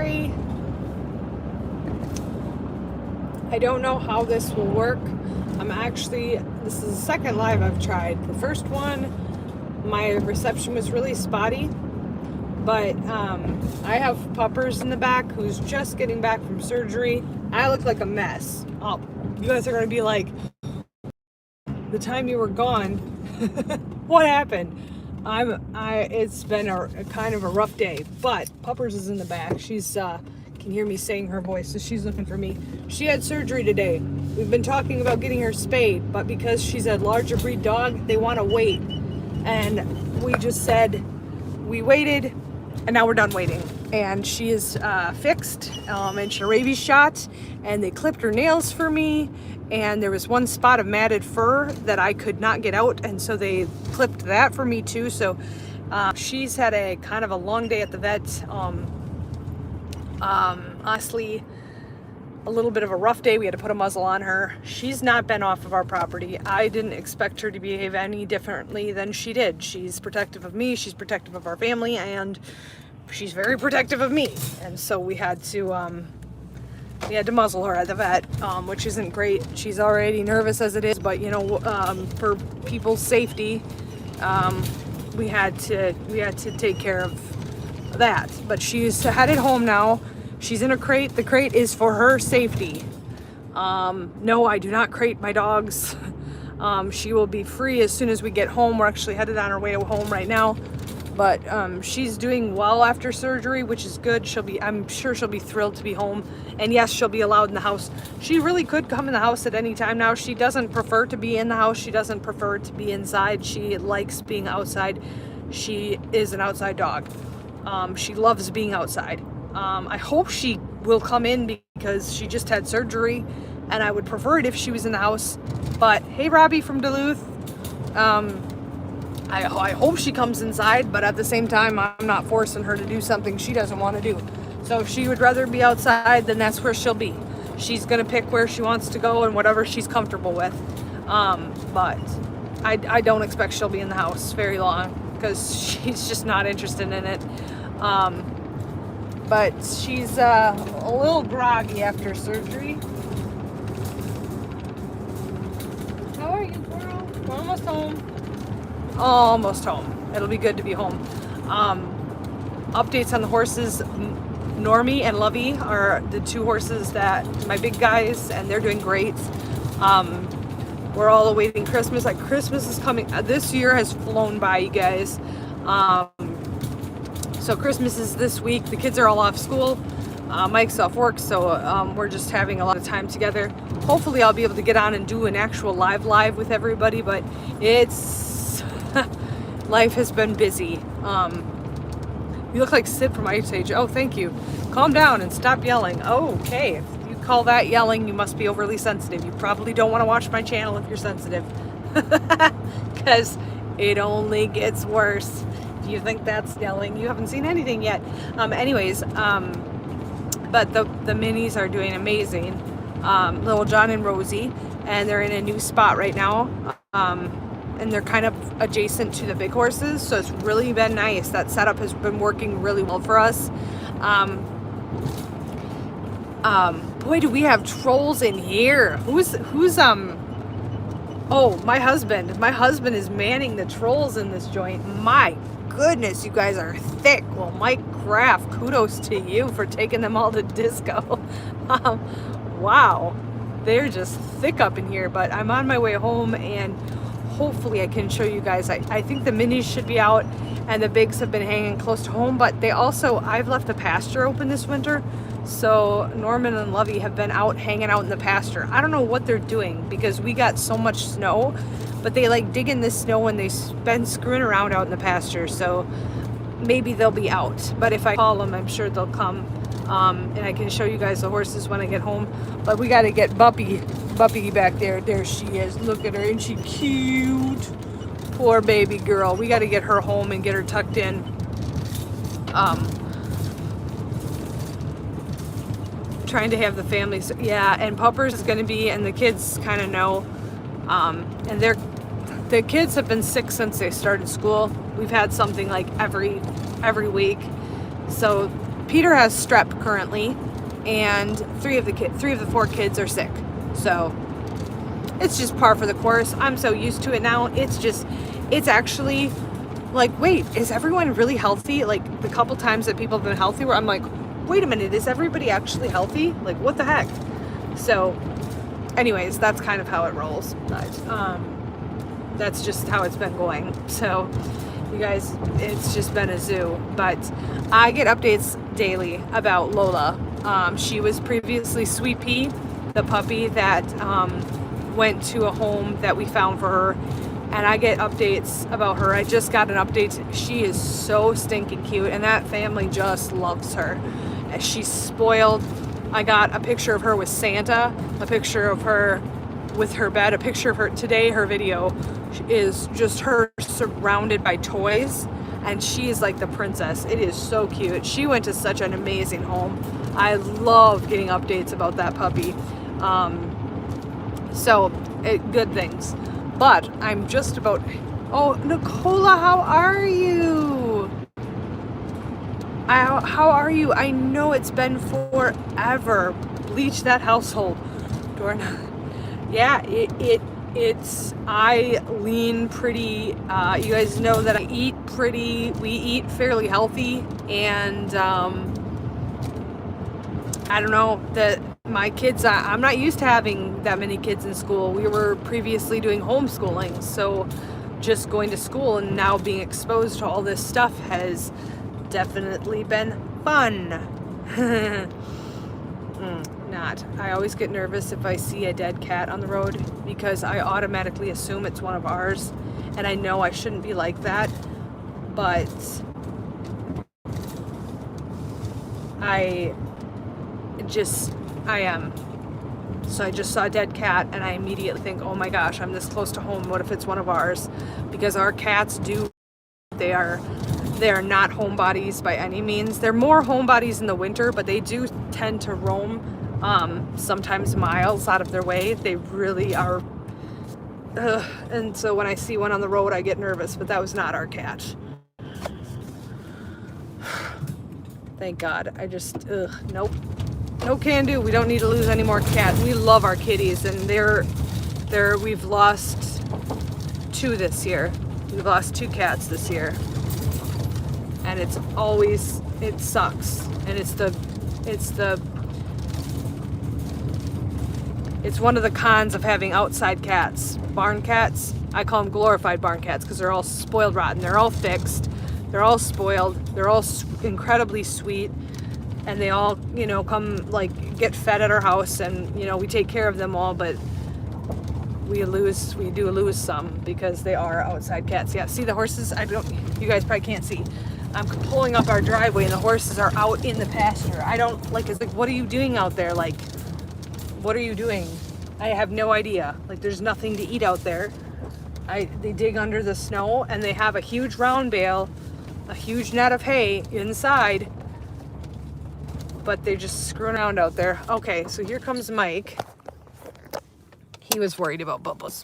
February. I don't know how this will work. This is the second live I've tried. The first one, my reception was really spotty, but I have Puppers in the back who's just getting back from surgery. I look like a mess. Oh, you guys are going to be like, the time you were gone, what happened? It's been a kind of a rough day, but Puppers is in the back. She's can hear me saying her voice, so she's looking for me. She had surgery today. We've been talking about getting her spayed, but because she's a larger breed dog, they want to wait. And we just said, we waited, and now we're done waiting. And she is fixed, and she rabies shot, and they clipped her nails for me. And there was one spot of matted fur that I could not get out, and so they clipped that for me too. So she's had a kind of a long day at the vet. Honestly, a little bit of a rough day. We had to put a muzzle on her. She's not been off of our property. I didn't expect her to behave any differently than she did. She's protective of me, she's protective of our family, and she's very protective of me. And so we had to muzzle her at the vet, which isn't great. She's already nervous as it is, but you know, for people's safety, we had to take care of that. But she's headed home now. She's in a crate. The crate is for her safety. No, I do not crate my dogs. She will be free as soon as we get home. We're actually headed on our way home right now. But she's doing well after surgery, which is good. I'm sure she'll be thrilled to be home. And yes, she'll be allowed in the house. She really could come in the house at any time now. She doesn't prefer to be in the house. She doesn't prefer to be inside. She likes being outside. She is an outside dog. She loves being outside. I hope she will come in because she just had surgery, and I would prefer it if she was in the house. But hey, Robbie from Duluth. I hope she comes inside, but at the same time, I'm not forcing her to do something she doesn't want to do. So if she would rather be outside, then that's where she'll be. She's going to pick where she wants to go and whatever she's comfortable with. But I don't expect she'll be in the house very long because she's just not interested in it. But she's a little groggy after surgery. How are you, girl? We're almost home. Almost home. It'll be good to be home. Updates on the horses. Normie and Lovey are the two horses that my big guys, and they're doing great. We're all awaiting Christmas. Like, Christmas is coming. This year has flown by, you guys. So Christmas is this week. The kids are all off school. Mike's off work, so we're just having a lot of time together. Hopefully I'll be able to get on and do an actual live with everybody, but it's life has been busy. You look like Sid from Ice Age. Oh, thank you. Calm down and stop yelling. Oh, okay. If you call that yelling, you must be overly sensitive. You probably don't want to watch my channel if you're sensitive. Because it only gets worse. If you think that's yelling, you haven't seen anything yet. But the minis are doing amazing. Little John and Rosie, and they're in a new spot right now. And they're kind of adjacent to the big horses, so it's really been nice. That setup has been working really well for us. Boy, do we have trolls in here. Who's oh, my husband. My husband is manning the trolls in this joint. My goodness, you guys are thick. Well, Mike Graff, kudos to you for taking them all to disco. Wow, they're just thick up in here, but I'm on my way home, and hopefully I can show you guys. I think the minis should be out, and the bigs have been hanging close to home, but I've left the pasture open this winter, so Norman and Lovey have been out hanging out in the pasture. I don't know what they're doing because we got so much snow, but they like dig in the snow and they've been screwing around out in the pasture, so maybe they'll be out. But if I call them, I'm sure they'll come, and I can show you guys the horses when I get home. But we got to get Buppy back there. There she is. Look at her. Isn't she cute? Poor baby girl. We got to get her home and get her tucked in. Trying to have the families. Yeah, and Puppers is going to be, and the kids kind of know. And the kids have been sick since they started school. We've had something like every week. So Peter has strep currently, and three of the four kids are sick. So it's just par for the course. I'm so used to it now. It's actually like, wait, is everyone really healthy? Like the couple times that people have been healthy where I'm like, wait a minute, is everybody actually healthy? Like, what the heck? So anyways, that's kind of how it rolls. But that's just how it's been going. So you guys, it's just been a zoo. But I get updates daily about Lola. She was previously Sweet Pea, the puppy that went to a home that we found for her. And I get updates about her. I just got an update. She is so stinking cute, and that family just loves her. She's spoiled. I got a picture of her with Santa, a picture of her with her bed, a picture of her today. Her video is just her surrounded by toys, and she is like the princess. It is so cute. She went to such an amazing home. I love getting updates about that puppy. Good things. But I'm just about... Oh, Nicola, how are you? How are you? I know it's been forever. Bleach that household. Yeah, it's... I lean pretty... you guys know that I eat pretty... We eat fairly healthy. And... I don't know, that my kids, I'm not used to having that many kids in school. We were previously doing homeschooling, so just going to school and now being exposed to all this stuff has definitely been fun. Not. I always get nervous if I see a dead cat on the road because I automatically assume it's one of ours, and I know I shouldn't be like that, but I am. So I just saw a dead cat and I immediately think, oh my gosh, I'm this close to home. What if it's one of ours? Because our cats they are not homebodies by any means. They're more homebodies in the winter, but they do tend to roam sometimes miles out of their way. They really are. And so when I see one on the road, I get nervous, but that was not our cat. Thank God. I just, nope. No can do. We don't need to lose any more cats. We love our kitties, and we've lost 2 this year. We've lost 2 cats this year. And it sucks. And it's one of the cons of having outside cats. Barn cats, I call them glorified barn cats because they're all spoiled rotten. They're all fixed. They're all spoiled. They're all incredibly sweet. And they all, come, get fed at our house, and, we take care of them all, but we do lose some because they are outside cats. Yeah, see the horses? You guys probably can't see. I'm pulling up our driveway, and the horses are out in the pasture. It's like, what are you doing out there? Like, what are you doing? I have no idea. Like, there's nothing to eat out there. They dig under the snow, and they have a huge round bale, a huge net of hay inside, but they're just screwing around out there. Okay, so here comes Mike. He was worried about Bubbles.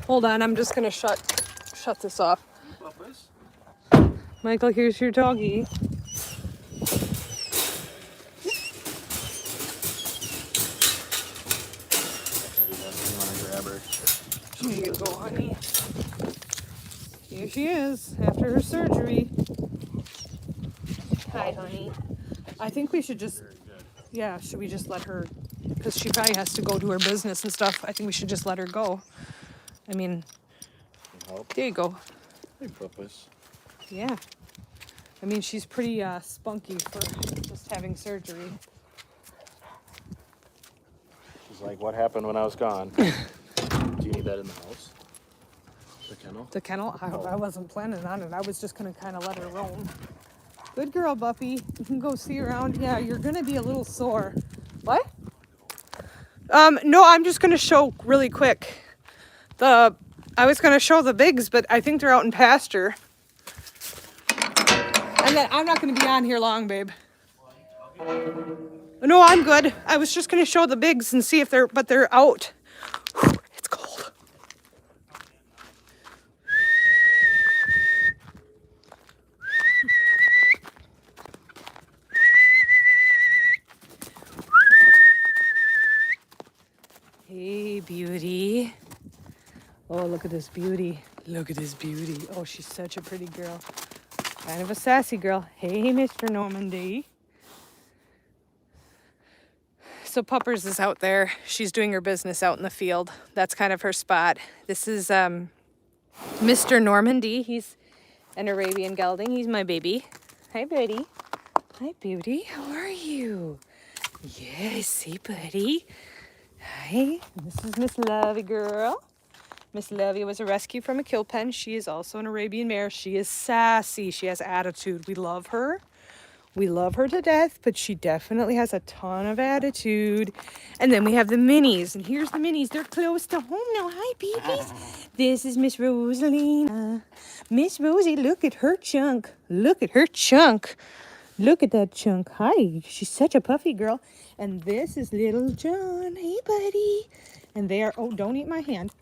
Hold on, I'm just gonna shut this off. Puppers. Michael, here's your doggy. Here you go, honey. Here she is after her surgery. Hi, honey. I think we should just, should we just let her, because she probably has to go to her business and stuff. I think we should just let her go. I mean, there you go. Hey, Puppers. Yeah. I mean, she's pretty spunky for just having surgery. She's like, what happened when I was gone? Do you need that in the house? The kennel? The kennel? I wasn't planning on it. I was just going to kind of let her roam. Good girl, Buffy. You can go see around. Yeah, you're going to be a little sore. What? No, I'm just going to show really quick. I was going to show the bigs, but I think they're out in pasture. And then I'm not going to be on here long, babe. No, I'm good. I was just going to show the bigs and see if they're out. It's cold. beauty. Oh, look at this beauty. Look at this beauty. Oh, she's such a pretty girl. Kind of a sassy girl. Hey, Mr. Normandy. So Puppers is out there. She's doing her business out in the field. That's kind of her spot. This is Mr. Normandy. He's an Arabian gelding. He's my baby. Hi, buddy. Hi, beauty. How are you? Yes, hey, buddy. Hi. This is Miss Lovey girl. Miss Lovey was a rescue from a kill pen. She is also an Arabian mare. She is sassy. She has attitude. We love her. We love her to death, but she definitely has a ton of attitude. And then we have the minis. And here's the minis. They're close to home now. Hi, babies. This is Miss Rosalina. Miss Rosie, look at her chunk. Look at her chunk. Look at that chunk. Hi. She's such a puffy girl. And this is little John. Hey, buddy. And they are, oh, don't eat my hand.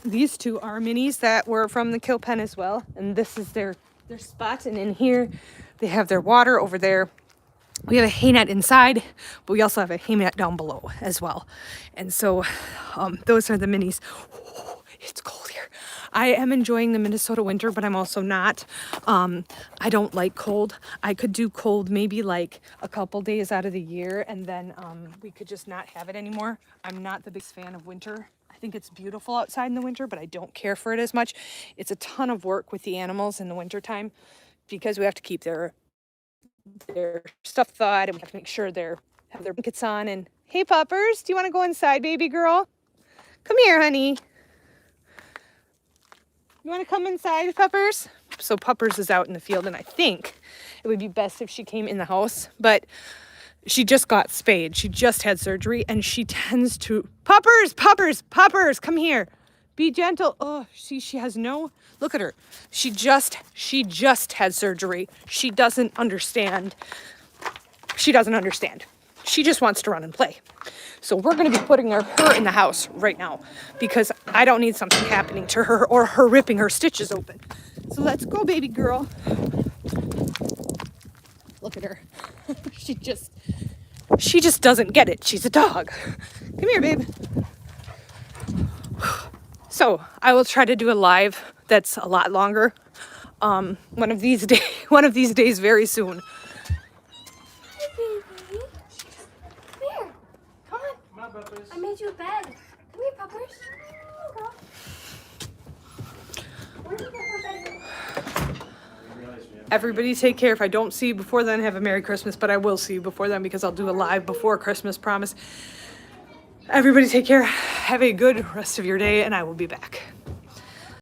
These two are minis that were from the kill pen as well. And this is their spot. And in here, they have their water over there. We have a hay net inside, but we also have a hay net down below as well. And so those are the minis. Oh, it's cold here. I am enjoying the Minnesota winter, but I'm also not. I don't like cold. I could do cold maybe like a couple days out of the year, and then we could just not have it anymore. I'm not the biggest fan of winter. I think it's beautiful outside in the winter, but I don't care for it as much. It's a ton of work with the animals in the wintertime because we have to keep their stuff thawed, and we have to make sure they have their blankets on. And hey, Puppers, do you want to go inside, baby girl? Come here, honey. You want to come inside, Puppers? So Puppers is out in the field, and I think it would be best if she came in the house, but she just got spayed. She just had surgery, and she tends to... Puppers, come here. Be gentle. Oh, she has no... Look at her. She just had surgery. She doesn't understand. She just wants to run and play. So we're going to be putting her in the house right now because I don't need something happening to her or her ripping her stitches open. So let's go, baby girl. Look at her. She just doesn't get it. She's a dog. Come here, babe. So I will try to do a live that's a lot longer. One of these days very soon. Hey, baby. Come here. Come on. Come on, Puppers. I made you a bed. Come here, Puppers. Come on, girl. Where did you get her bed? Everybody take care. If I don't see you before then, have a Merry Christmas, but I will see you before then because I'll do a live before Christmas, promise. Everybody take care. Have a good rest of your day, and I will be back.